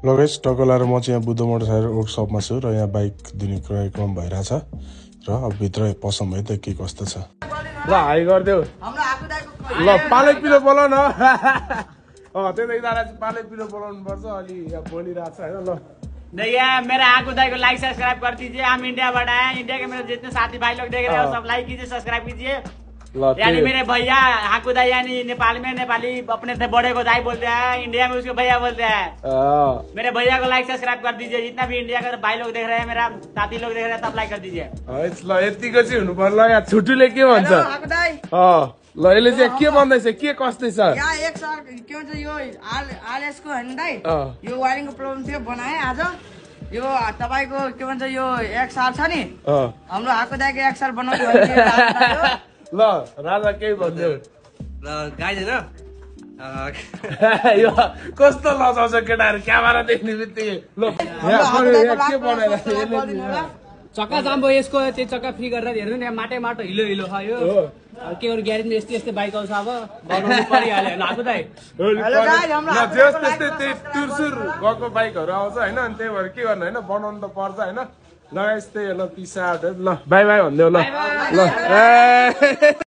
ल गाइस टक्क लाएर म चाहिँ यहाँ बुद्ध मोटरसाइकल वर्कसपमा छु र यहाँ बाइक दिने कार्यक्रम भइरहेछ र अब भित्र पसौँ है त के कस्तो छ। ल हाई गरिदेऊ ल पालेक पिलो बोलाउ न त्यही त पालेक पिलो बोलाउनु पर्छ अलि यहाँ बोलिरहेछ हैन। ल देखिए मेरा आकू दाई को लाइक सब्सक्राइब कर दीजिए। हम इंडिया बड़ा है, इंडिया के मेरे जितने साथी भाई लोग देख रहे हो सब लाइक कीजिए सब्सक्राइब कीजिए। यानी मेरे भैया हाकू दाई यानी नेपाल में नेपाली अपने से बड़े को दाई बोलते हैं, इंडिया में उसको भैया बोलते हैं। मेरे भैया को लाइक सब्सक्राइब कर दीजिए। जितना भी इंडिया का भाई लोग देख रहे हैं, मेरा साथी लोग देख रहे हैं, सब लाइक कर दीजिए। ल यतिको चाहिँ हुनु पर्ला। यहाँ छुट्टीले के भन्छ ल यसले चाहिँ के भन्दैछ के कस्तै छ यहाँ एक साल के भन्छ यो आरएसको हैन दाइ यो वायरिङको प्रब्लम थियो बनाए आज यो तपाईको के भन्छ यो एक्सआर छ नि हाम्रो हाको दाइको एक्सआर बनाउनु भयो ल राजा केही भन्दियो ल गाइज हैन यो कस्तो लजाउँछ केटाहरु क्यामेरा देख्ने बित्तिकै ल के बनाइरा चक्का जाम्बो यसको चाहिँ चक्का फ्री गरेर हेर्नु नि माटो माटो हिलो हिलो छ यो के गर्नु ग्यारेजमा यस्तै यस्तै बाइक आउँछ अब बनाउनु परिहाल्यो हैन हाकु दाइ हेलो गाइज हाम्रो जस त्यस्तै त्यही टुरसुर गएको बाइकहरु आउँछ हैन अनि त्यही भएर के गर्नु हैन बनाउनु त पर्छ हैन। ल यस्तै ल पिस आउट ल बाइ बाइ भन्दियो ल ल